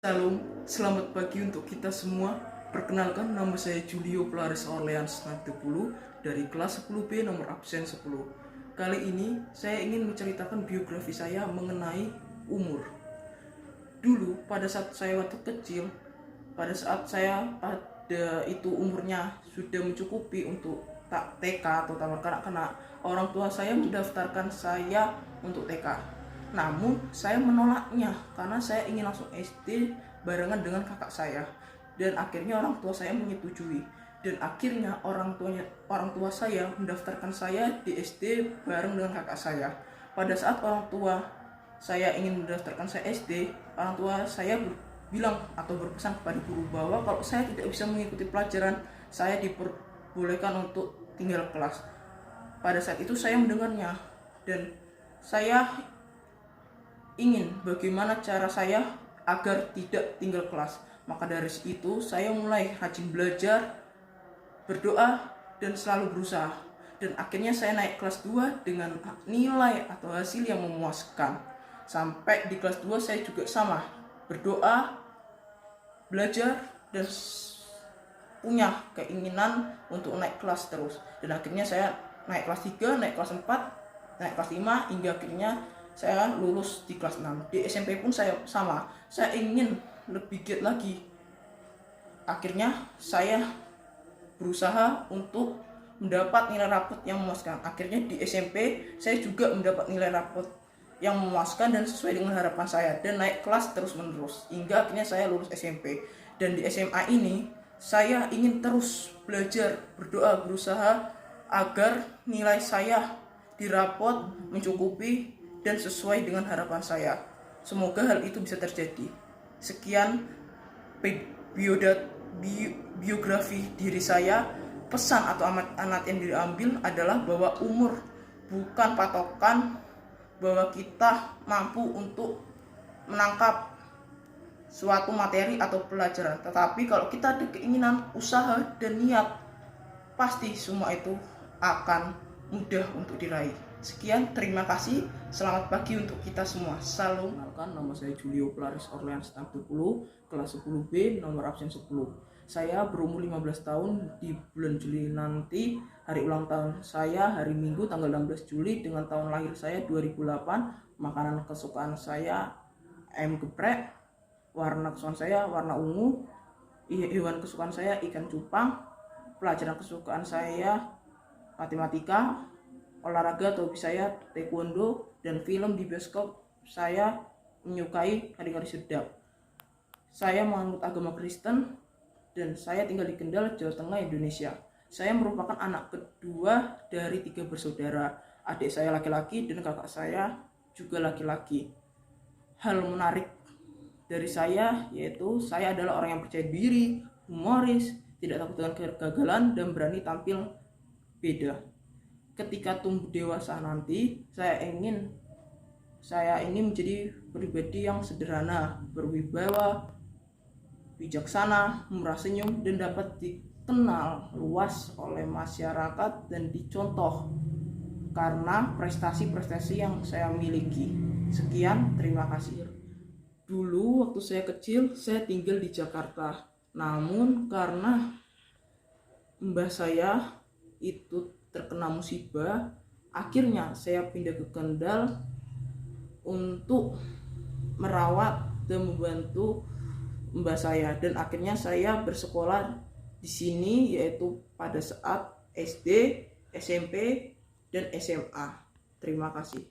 Salam, selamat pagi untuk kita semua. Perkenalkan, nama saya Julio Polaris Orleans 10 dari kelas 10B nomor absen 10. Kali ini saya ingin menceritakan biografi saya mengenai umur. Dulu pada saat saya waktu kecil, pada saat saya pada itu umurnya sudah mencukupi untuk TK atau taman kanak-kanak, orang tua saya mendaftarkan saya untuk TK. Namun saya menolaknya karena saya ingin langsung SD barengan dengan kakak saya. Dan akhirnya orang tua saya menyetujui. Dan akhirnya orang tua saya mendaftarkan saya di SD bareng dengan kakak saya. Pada saat orang tua saya ingin mendaftarkan saya SD, orang tua saya bilang atau berpesan kepada guru bahwa kalau saya tidak bisa mengikuti pelajaran, saya diperbolehkan untuk tinggal kelas. Pada saat itu saya mendengarnya dan saya ingin bagaimana cara saya agar tidak tinggal kelas. Maka dari itu saya mulai rajin belajar, berdoa, dan selalu berusaha. Dan akhirnya saya naik kelas 2 dengan nilai atau hasil yang memuaskan. Sampai di kelas 2 saya juga sama, berdoa, belajar, dan punya keinginan untuk naik kelas terus. Dan akhirnya saya naik kelas 3, naik kelas 4, naik kelas 5, hingga akhirnya saya lulus di kelas 6. Di SMP pun saya sama, saya ingin lebih giat lagi. Akhirnya saya berusaha untuk mendapat nilai rapot yang memuaskan. Akhirnya di SMP saya juga mendapat nilai rapot yang memuaskan dan sesuai dengan harapan saya, dan naik kelas terus menerus hingga akhirnya saya lulus SMP. Dan di SMA ini saya ingin terus belajar, berdoa, berusaha agar nilai saya di rapot mencukupi dan sesuai dengan harapan saya. Semoga hal itu bisa terjadi. Sekian biografi diri saya. Pesan atau amanat yang diambil adalah bahwa umur bukan patokan bahwa kita mampu untuk menangkap suatu materi atau pelajaran. Tetapi kalau kita ada keinginan, usaha, dan niat, pasti semua itu akan mudah untuk diraih. Sekian, terima kasih. Selamat pagi untuk kita semua. Salam. Nama saya Julio Polaris Orleans 10, kelas 10B, nomor absen 10. Saya berumur 15 tahun di bulan Juli nanti. Hari ulang tahun saya hari Minggu tanggal 16 Juli dengan tahun lahir saya 2008. Makanan kesukaan saya ayam geprek. Warna kesukaan saya warna ungu. Hewan kesukaan saya ikan cupang. Pelajaran kesukaan saya matematika. Olahraga atau hobi saya taekwondo, dan film di bioskop saya menyukai Hari-Hari Sedap. Saya menganut agama Kristen dan saya tinggal di Kendal, Jawa Tengah, Indonesia. Saya merupakan anak kedua dari 3 bersaudara. Adik saya laki-laki dan kakak saya juga laki-laki. Hal menarik dari saya yaitu saya adalah orang yang percaya diri, humoris, tidak takut dengan kegagalan, dan berani tampil beda. Ketika tumbuh dewasa nanti, saya ingin menjadi pribadi yang sederhana, berwibawa, bijaksana, murah senyum, dan dapat dikenal luas oleh masyarakat dan dicontoh karena prestasi-prestasi yang saya miliki. Sekian, terima kasih. Dulu waktu saya kecil, saya tinggal di Jakarta. Namun karena mbah saya itu terkena musibah, akhirnya saya pindah ke Kendal untuk merawat dan membantu mbah saya, dan akhirnya saya bersekolah di sini yaitu pada saat SD, SMP, dan SMA. Terima kasih.